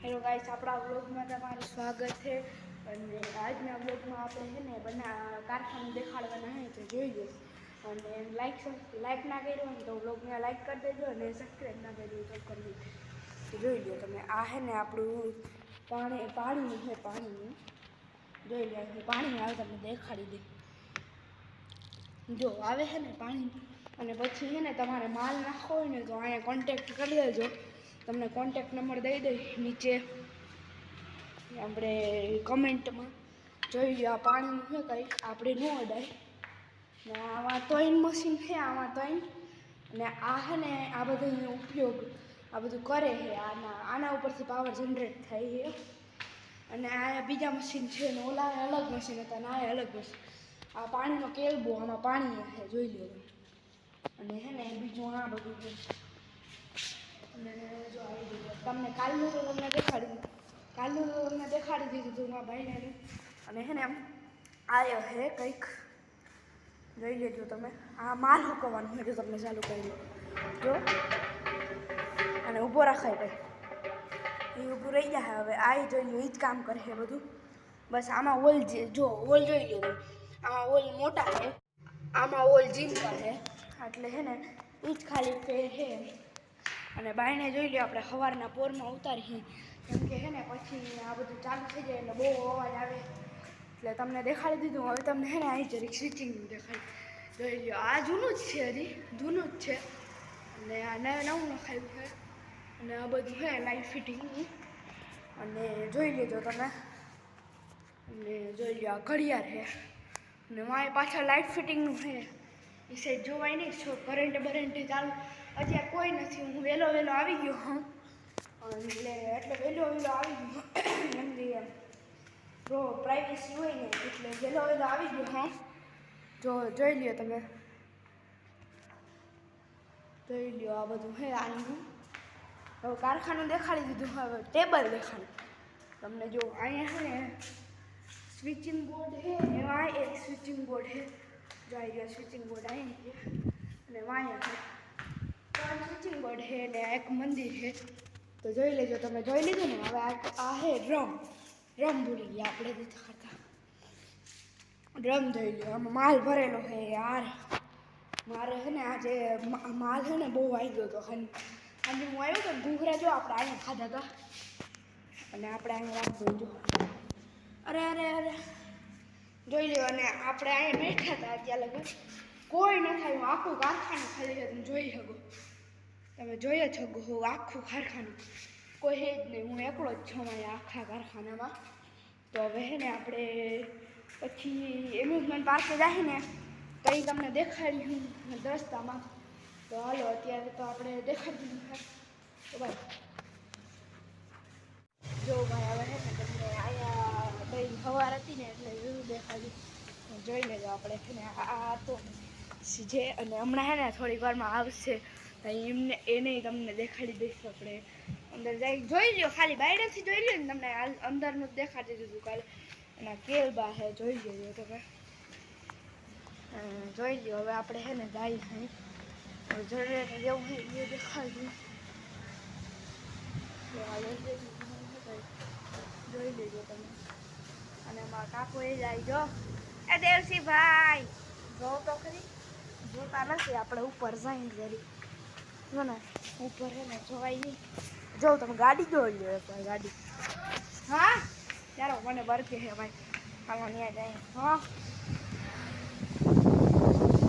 Hello guys, આપણા વ્લોગમાં તમારું સ્વાગત છે. અને આજના વ્લોગમાં આપણે છે ને કારખાનું દેખાડવાના છે, તો જોઈ લો. અને લાઈક ના કર્યું હોય તો વ્લોગને લાઈક કરી દેજો, અને સબસ્ક્રાઈબ ના કર્યું તો કરી દેજો. તો જોઈ લો તમે, આ છે ને આપણું પાણીનું છે. પાણીનું જોઈ લો, પાણી આવે તમને દેખાડી દે. જો આવે છે ને પાણી, અને પછી છે ને તમારે માલ નાખવો હોય ને તો અહીંયા કોન્ટેક્ટ કરી દેજો. તમને કોન્ટેક્ટ નંબર દઈ દઈ નીચે આપણે કમેન્ટમાં. જોઈ લો, આ પાણીનું છે કંઈક આપણે ન અડાય ને. આમાં તોઈન મશીન છે, આમાં તોઈન. અને આ છે ને આ બધું ઉપયોગ આ બધું કરે છે. આના ઉપરથી પાવર જનરેટ થાય છે. અને આ બીજા મશીન છે ને ઓલા અલગ મશીન હતા ને આ અલગ મશીન. આ પાણીનો કેલબો, આમાં પાણી છે, જોઈ લો. અને છે ને બીજું આ બધું છે. અને જો તમને કાલનું તો તમને દેખાડી દીધું હતું મારા ભાઈને. અને છે ને આમ આવ્યો છે કંઈક, જોઈ લેજો તમે. આ માલ હુકવવાનું છે, જો તમને ચાલુ કરી જો. અને ઊભો રાખાય ભાઈ, એ ઊભું રહી જાય. હવે આ જોઈ લો, એ જ કામ કરે છે બધું. બસ આમાં ઓલ જો ઓલ જોઈ લો તમે, આમાં ઓલ મોટા છે, આમાં ઓલ જીનકા છે. એટલે છે ને એ જ ખાલી ફેર છે. અને બાયણે જોઈ લો, આપણે સવારના પોરમાં ઉતારીએ, કેમ કે છે ને પછી આ બધું ચાલુ થઈ જાય એટલે બહુ અવાજ આવે. એટલે તમને દેખાડી દીધું. હવે તમને છે ને અહીં જરીક સ્વિચિંગનું દેખાડી. જોઈ લો, આ જૂનું જ છે, હજી જૂનું જ છે. અને આ નવું નખાયું છે. અને આ બધું છે લાઇટ ફિટિંગનું. અને જોઈ લેજો તમે. અને જોઈ લો, આ ઘડિયાળ છે. અને મારી પાછળ લાઇટ ફિટિંગનું છે. એ સાઈડ જોવાય નહીં, છો કરંટ ચાલુ અત્યારે કોઈ નથી. હું વહેલો આવી ગયો હું, એટલે વહેલો આવી ગયો. એમ પ્રાઇવેસી હોય ને, એટલે વહેલો આવી ગયો હું. જોઈ લ્યો તમે, જોઈ લ્યો. આ બધું છે આનું. હવે કારખાનું દેખાડી દીધું. હવે ટેબલ દેખાડું તમને. જો અહીંયા છે ને સ્વિચિંગ બોર્ડ છે, એમાં એક સ્વિચિંગ બોર્ડ છે. જોઈ લો, સ્વિચિંગ બોર્ડ અહીંયા છે. અને વાયા છે, 3 સ્વિચિંગ બોર્ડ છે. ને એક મંદિર છે. તો જોઈ લેજો તમે. જોઈ લીધું ને. હવે આ છે ડ્રમ ભૂલી ગયા આપણે દેખાડતા. ડ્રમ જોઈ લો, આમાં માલ ભરેલો છે યાર. મારે છે ને આજે માલ છે ને બહુ આવી ગયો હતો. અને હું આવ્યો તો ઘૂઘરા જો આપણે અહીંયા ખાધા હતા. અને આપણે અહીંયા રાખજો જો. અરે જોઈ લો. અને આપણે અહીંયા બેઠા હતા અત્યારે લગન કોઈ ન થાય. આખું કારખાનું ખાલી છે, તમે જોઈ શકો. તમે જોઈ જ શકો આખું કારખાનું. કોઈ છે જ નહીં. હું એકલો જ છું અહીંયા આખા કારખાનામાં. તો હવે છે ને આપણે પછી એમ્યુઝમેન્ટ પાર્કે જાય ને તો એ તમને દેખાડ્યું રસ્તામાં. તો હાલો, અત્યારે તો આપણે દેખાડી દીધું. તો ભાઈ જો ભાઈ, હવે છે ને તમને અહીંયા ભાઈ સવાર હતી ને એટલે એવું દેખાડ્યું. જોઈ લેજો. આપણે છે ને આ તો જે, અને હમણાં છે ને થોડીક વારમાં આવશે એને તમને દેખાડી દઈશું. આપણે અંદર જાય જોઈ લો. ખાલી બાયડેથી જોઈ લો ને, તમને અંદરનું દેખાડી દીધું કાલે. અને કેલબા છે, જોઈ લેજો તમે. જોઈ લો. હવે આપણે છે ને જાય અહીં જનરેટર જેવું છે એ દેખાડ્યું. જોઈ લેજો તમે. અને મારા કાકુ એ જાય જો. એ દેવસીભાઈ જો તો ખરી. જોતા નથી. આપણે ઉપર જઈને જરી જો ને, ઉપર છે ને જોવાય નહીં. જો તમે ગાડી જોઈ લો એકવાર. ગાડી હા ચાલો, મને બરકે છે ભાઈ. હાલો ત્યાં જાય. હા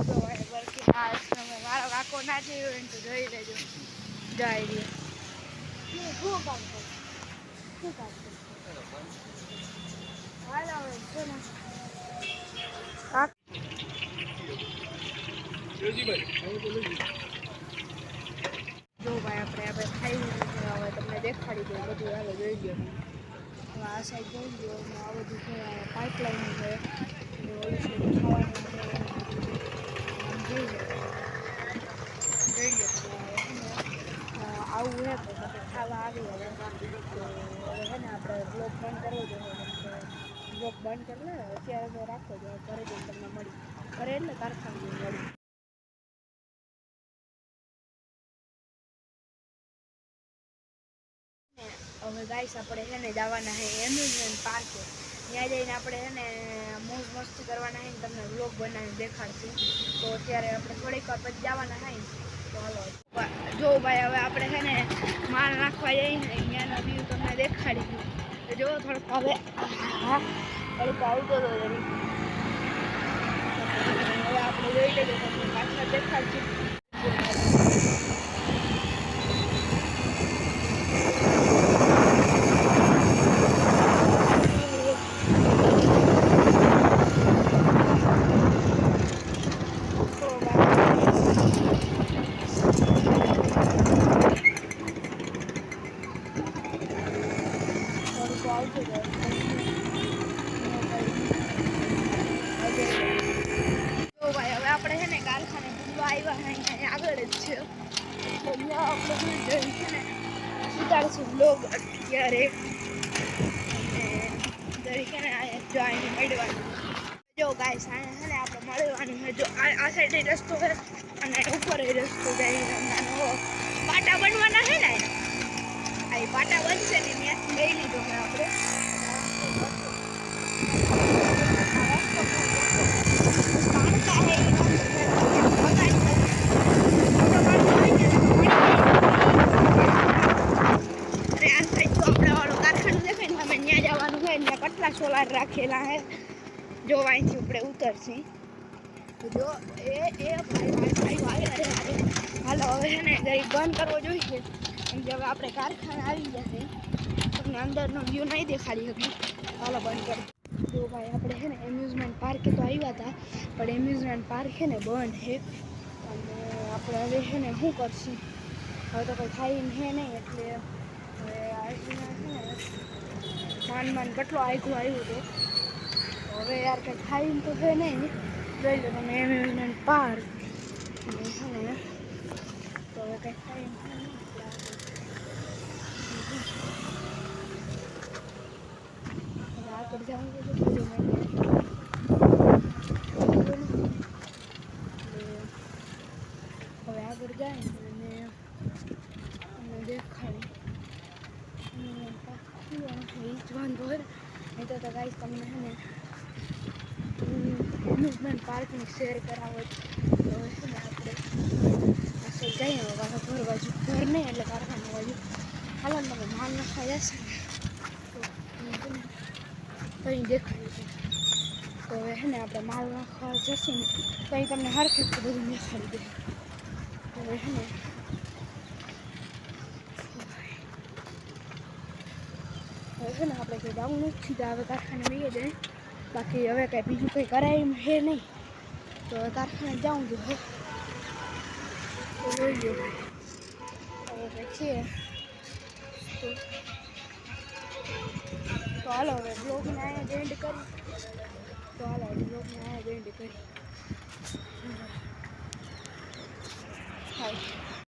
જો ભાઈ બરકે. હા, તમે મારો કાકો ના જોયો હોય તો જોઈ લેજો. જાય રહ્યો. શું કામ કરે? શું કામ કરે? હાલો હવે છે ને જો ભાઈ, આપણે ખાઈ લીધું. હવે તમને દેખાડી દઉં બધું. હાલો જોઈ લો. હવે આ સાઈડ જોઈ લો. આ બધું છે, પાઇપલાઇન છે. ઓલી સાઈડ ખાવાનું છે. જોઈ લો આવું છે. તો આપણે ખાવા આવી. હવે છે ને આપણે બ્લોગ બંધ કરવો જોઈએ. બ્લોગ બંધ કરી લે અત્યારે તો રાખો જો. ઘરે જઈને તમને મળી ઘરે એટલે કારખાનું મળી. હવે ગાઈસ આપણે છે ને જવાના છે એમ્યુઝમેન્ટ પાર્કે. ત્યાં જઈને આપણે છે ને મોજ મસ્તી કરવાના છે ને તમને વ્લોગ બનાવીને દેખાડશું. તો અત્યારે આપણે થોડીક વાર પછી જવાના છે. તો હાલો જો ભાઈ હવે આપણે છે ને માલ નાખવા જઈએ ને ત્યાંનો વ્યૂ તમને દેખાડી દઉં. તો જો થોડુંક હવે થોડુંક આવતો હતો જરી. હવે આપણે જોઈ લેજો તમને પાછળ દેખાડશું. આપણે છે ને કારખાને ઘૂમવા આવ્યા અહીંયા આગળ જ છે. તો અહીંયા આપણે જઈ છે ને ઉતારશું બ્લોગ અત્યારે. અને જરી છે ને અહીંયા જો અહીં મળવાનું. જો ગાઈસ અહીંયા છે ને આપણે મળવાનું છે. જો આ સાઈડ રસ્તો છે અને ઉપર રસ્તો જાય નાનો પાટા બનવાના છે ને. આ પાટા બનશે ને ત્યાંથી લઈ લીધો છે આપણે. કેટલા સોલાર રાખેલા હે જો અહીંથી આપણે ઉતરશી. જો એ ભાઈ હાલો હવે છે ને જરી બંધ કરવો જોઈએ કેમ કે હવે આપણે કારખાને આવી જશે. તમને અંદરનો વ્યૂ નહીં દેખાડી શકી. હાલો બંધ કરો. જો ભાઈ આપણે છે ને એમ્યુઝમેન્ટ પાર્કે તો આવ્યા હતા પણ એમ્યુઝમેન્ટ પાર્ક છે ને બંધ છે. અને આપણે હવે છે ને શું કરશું હવે તો કંઈ થાય છે નહીં. એટલે હવે આજના છે ને માન કેટલો આખું આવ્યું હતું. હવે યાર કંઈ થાય તો છે નહીં. જોઈ લો તમે એમ્યુઝમેન્ટ પાર્ક છે ને. તો હવે કંઈ થાય આગળ જવું તો બધું હવે આગળ જાય અને અમને દેખાડી વાંધો હોય નહીં તો ગાઈસ તમને છે ને એમ્યુઝમેન્ટ પાર્કની શેર કરાવો. તો છે ને આપણે પાછળ જઈએ પાછા ઘર બાજુ. ઘર નહીં એટલે કારખાના બાજુ. હાલો તમે માલ નાખવા જશે ને તો અહીં દેખાડ્યું છે. તો હવે છે ને આપણે માલ નાખવા જશે ને તો અહીં તમને હરખે બધું દેખાડી દે. હવે છે ને હવે ને આપણે કંઈ જવું નથી. સીધા હવે કારખાને જઈએ જાય. બાકી હવે કંઈ બીજું કંઈ કરાય એમ છે નહીં. તો હવે કારખાને જાઉં છું. તો જોઈ લો હવે કંઈ છે તો હાલો હવે બ્લોગને અહીંયા એન્ડ કરી. તો હાલો બ્લોગને અહીંયા એન્ડ કરી. હાય.